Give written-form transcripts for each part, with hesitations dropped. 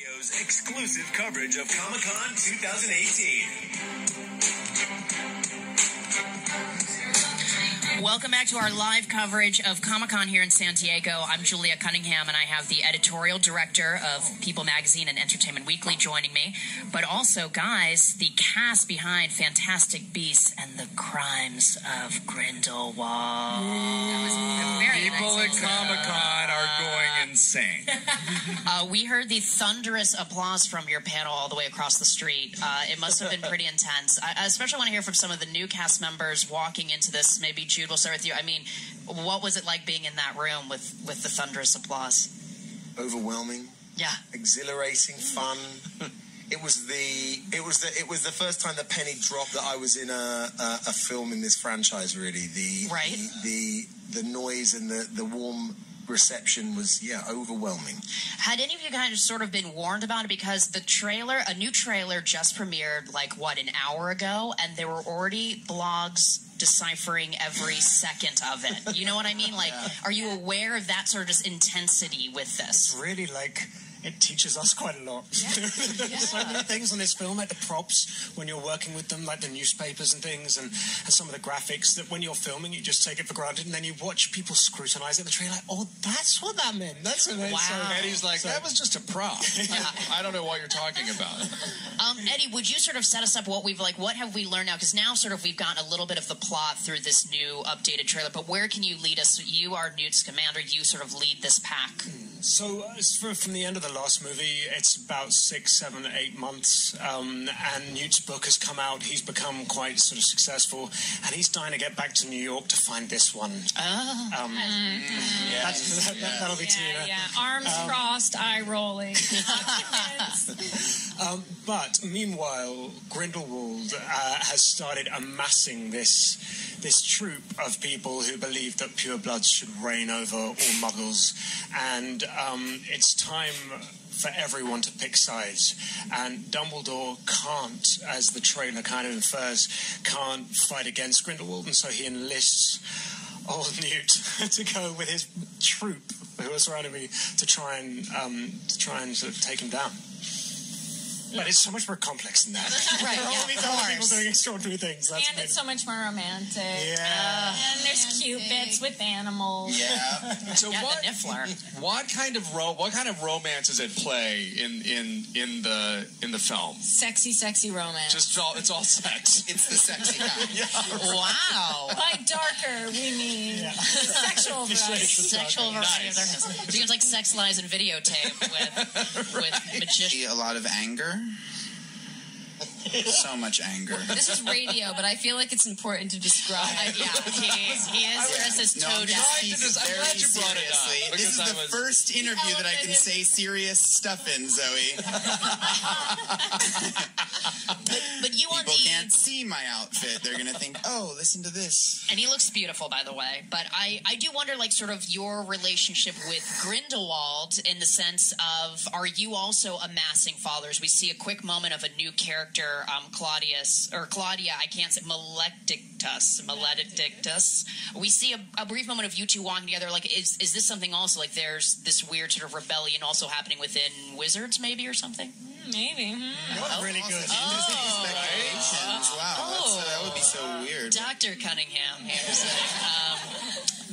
Radio's exclusive coverage of Comic-Con 2018. Welcome back to our live coverage of Comic-Con here in San Diego. I'm Julia Cunningham, and I have the editorial director of People Magazine and Entertainment Weekly joining me. But also, guys, the cast behind Fantastic Beasts and the Crimes of Grindelwald. That was very People at Comic-Con are going insane. We heard the thunderous applause from your panel all the way across the street. It must have been pretty intense. I especially want to hear from some of the new cast members walking into this. Maybe Jude, we'll start with you. I mean, what was it like being in that room with the thunderous applause? Overwhelming. Yeah. Exhilarating, fun. It was the first time the penny dropped that I was in a film in this franchise. Really, the noise and the warm reception was overwhelming. Had any of you guys sort of been warned about it? Because a new trailer just premiered an hour ago, and there were already blogs deciphering every second of it. You know what I mean? Are you aware of that sort of just intensity with this? It's really it teaches us quite a lot. Yeah. There's so many things on this film, like the props, when you're working with them, like the newspapers and things, and some of the graphics, that when you're filming, you just take it for granted, and then you watch people scrutinize it in the trailer, that's what that meant. That's what it meant. Wow. So, Eddie's like, that was just a prop. I don't know what you're talking about. Eddie, would you sort of set us up what have we learned now? Because now sort of we've gotten a little bit of the plot through this new updated trailer, but where can you lead us? You are Newt's commander. You sort of lead this pack. So from the end of the last movie, it's about 6, 7, 8 months, and Newt's book has come out. He's become quite sort of successful, and he's dying to get back to New York to find this one. That'll be Tina. Yeah, arms crossed, eye rolling. But meanwhile, Grindelwald has started amassing this troop of people who believe that purebloods should reign over all muggles, and it's time for everyone to pick sides. And Dumbledore can't, as the trailer kind of infers, can't fight against Grindelwald, and so he enlists old Newt to go with his troop who are surrounding me to try and sort of take him down. But it's so much more complex than that. Right, there are all these other people doing extraordinary things. And it's so much more romantic. Yeah. And there's cute bits with animals. Yeah. So the Niffler. What kind of romance is at play in the film? Sexy romance. It's all sex. It's the sexy kind. Wow. By darker, we mean sexual variety. Sexual variety of darkness. So you like Sex Lies and Videotape with magicians. A lot of anger. So much anger. This is radio, but I feel like it's important to describe. He is Chris's toe down. I'm glad you brought it up. This is the first interview that I can say serious stuff in, Zoe. But you on People can't see my outfit. They're going to think, oh, listen to this. And he looks beautiful, by the way. But I do wonder, sort of your relationship with Grindelwald in the sense of, are you also amassing followers? We see a quick moment of a new character, Claudia, I can't say, Maledictus. We see a brief moment of you two walking together. Is this something also, there's this weird sort of rebellion also happening within Wizards, maybe, or something? Maybe. You're really good. Speculations. Wow, that would be so weird. Dr. Cunningham here.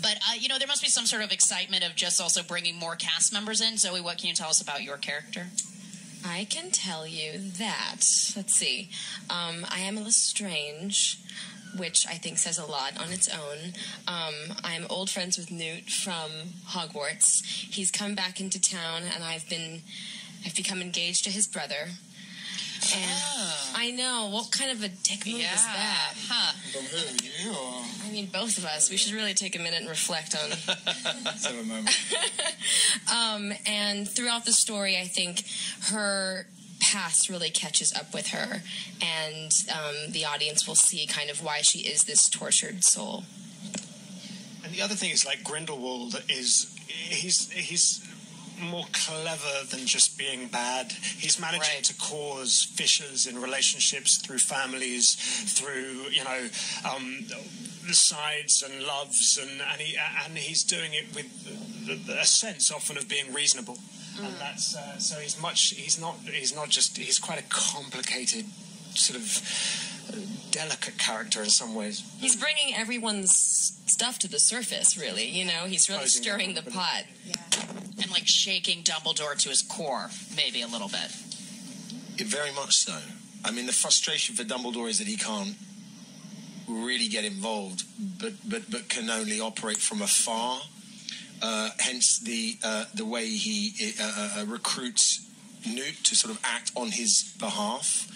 But, there must be some sort of excitement of just also bringing more cast members in. Zoe, what can you tell us about your character? I can tell you that, let's see, I am Lestrange, which I think says a lot on its own. I'm old friends with Newt from Hogwarts. He's come back into town, and I've become engaged to his brother. And I know, what kind of a dick move is that? Huh. From who? You or? I mean, both of us. We should really take a minute and reflect on. Let's have a moment. And throughout the story, I think her past really catches up with her, and the audience will see kind of why she is this tortured soul. And the other thing is, Grindelwald he's more clever than just being bad. He's managing to cause fissures in relationships through families, through the sides and loves, and he's doing it with a sense often of being reasonable. and that's so he's quite a complicated sort of delicate character in some ways. He's bringing everyone's stuff to the surface, really. You know, he's really stirring the pot. Yeah. And like shaking Dumbledore to his core, maybe a little bit. Very much so. I mean, the frustration for Dumbledore is that he can't really get involved, but can only operate from afar. Hence the way he recruits Newt to sort of act on his behalf.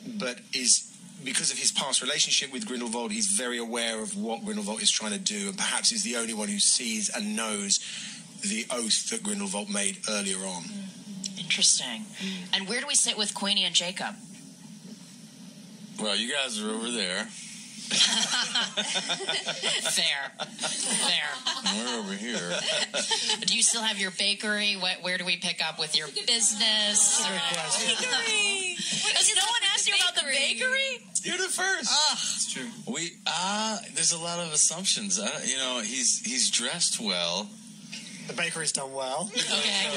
But because of his past relationship with Grindelwald, he's very aware of what Grindelwald is trying to do, and perhaps is the only one who sees and knows the oath that Grindelwald made earlier on. Interesting. And where do we sit with Queenie and Jacob? Well, you guys are over there. Fair. We're over here. Do you still have your bakery? Where do we pick up with your business? Bakery! Has no one asked you about the bakery? You're the first. It's true. There's a lot of assumptions. He's dressed well. The bakery's done well. Okay.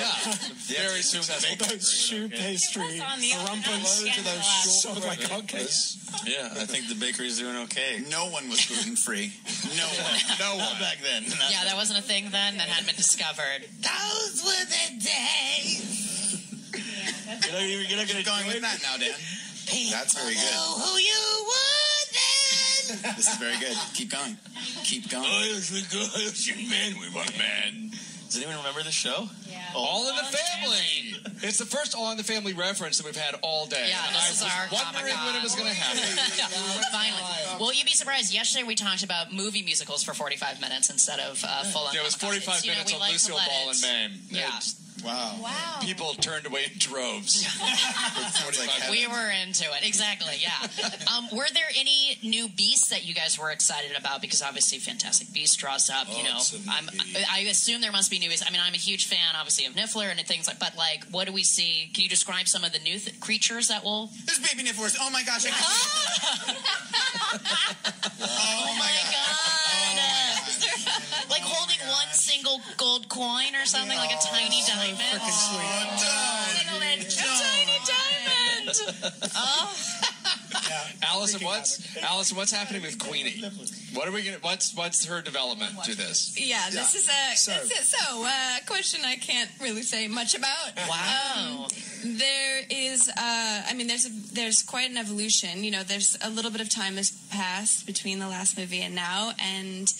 Very soon. Those shoe pastry, rumples to those short like hotcakes. Yeah, I think the bakery's doing okay. No one was gluten-free. No one back then. Yeah, that wasn't a thing then. That hadn't been discovered. Those were the days. You're not going to going with that now, Dan. That's very good. Who you were then? This is very good. Keep going. Keep going. Man, we want man. Does anyone remember the show? Yeah. All in the Family. It's the first All in the Family reference that we've had all day. Yeah, this is our wondering when it was going to happen. Finally. Well, you'd be surprised. Yesterday we talked about movie musicals for 45 minutes instead of full-on. Yeah, it was 45 minutes on Lucille Ball and Mame. Yeah. Wow. People turned away in droves. We were into it. Exactly, yeah. Were there any new beasts that you guys were excited about? Because obviously Fantastic Beasts draws up, I assume there must be new beasts. I mean, I'm a huge fan, obviously, of Niffler and things like, but like, what do we see? Can you describe some of the new creatures that will... There's baby Nifflers. Oh my gosh. Oh my god. Like holding one single gold coin or something, like a tiny diamond. Freaking sweet. A tiny diamond. Oh. Allison, what's happening with Queenie? What are we gonna? What's her development to this? Yeah, this is a question I can't really say much about. Wow. There is, there's quite an evolution. You know, there's a little bit of time has passed between the last movie and now, and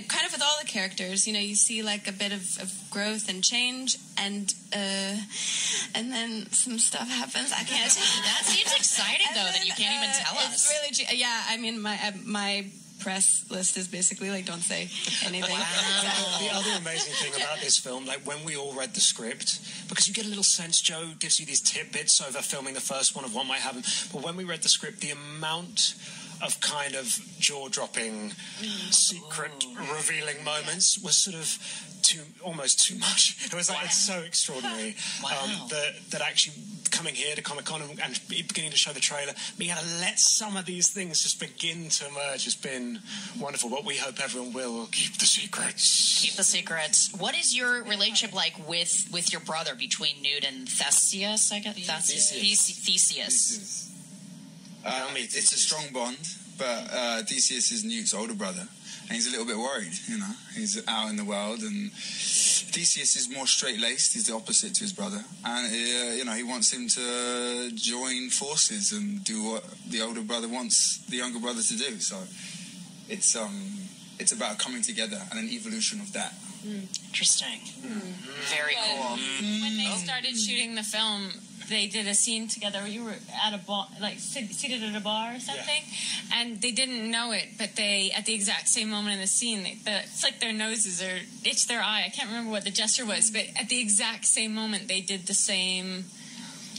kind of with all the characters, you know, you see like a bit of growth and change, and then some stuff happens. I can't tell you. That seems exciting, though, that you can't even tell us. It's really, I mean, my press list is basically like, don't say anything. Wow. The other amazing thing about this film, like when we all read the script, because you get a little sense, Joe gives you these tidbits over filming the first one of what might happen, but when we read the script, the amount of kind of jaw-dropping, secret, revealing moments was sort of almost too much. It was like, it's so extraordinary that actually coming here to Comic-Con and beginning to show the trailer, being able to let some of these things just begin to emerge has been wonderful. But we hope everyone will keep the secrets. Keep the secrets. What is your relationship like with your brother, between Newt and Theseus? I guess Theseus. It's a strong bond, but Theseus is Newt's older brother, and he's a little bit worried, you know. He's out in the world, and Theseus is more straight-laced. He's the opposite to his brother, and he wants him to join forces and do what the older brother wants the younger brother to do. So it's about coming together and an evolution of that. Interesting. Very cool. When they started shooting the film, they did a scene together. You were at a bar, like seated at a bar or something, and they didn't know it, but they, at the exact same moment in the scene, it's like their noses or itch their eye. I can't remember what the gesture was, but at the exact same moment, they did the same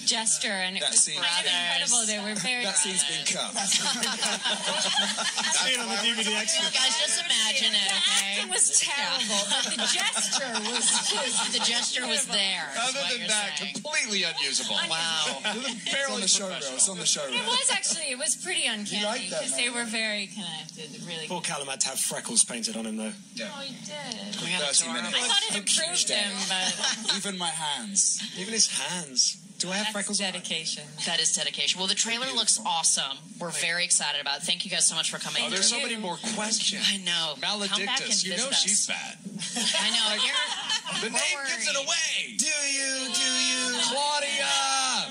Jester, and it was kind of incredible. They were very. That scene's been cut. See it on the DVD extra. Guys, just imagine it, okay? It was terrible, but the gesture was just. The gesture was there. Other than that, completely unusable. Wow. It's on the show reel. It's on the show reel. It was actually. It was pretty uncanny because they were very connected. Really. Poor Callum had to have freckles painted on him, though. Yeah. Oh, he did. 30 minutes. I thought it improved him, but Even my hands. Even his hands. Do I have freckles? Dedication. That is dedication. Well, the trailer looks awesome. We're very excited about it. Thank you guys so much for coming. Oh, there's so many more questions. I know. Maledictus. You know she's fat. I know. The name gives it away. Do you? Claudia!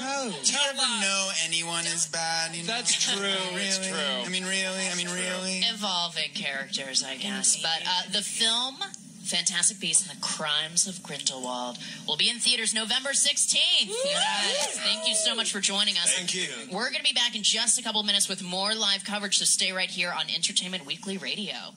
Oh. Do you ever know anyone is bad? You know? That's true. Really? It's true. I mean, really? Evolving characters, I guess. But the film, Fantastic Beasts and the Crimes of Grindelwald, will be in theaters November 16th. Yes. Thank you so much for joining us. Thank you. We're going to be back in just a couple minutes with more live coverage, so stay right here on Entertainment Weekly Radio.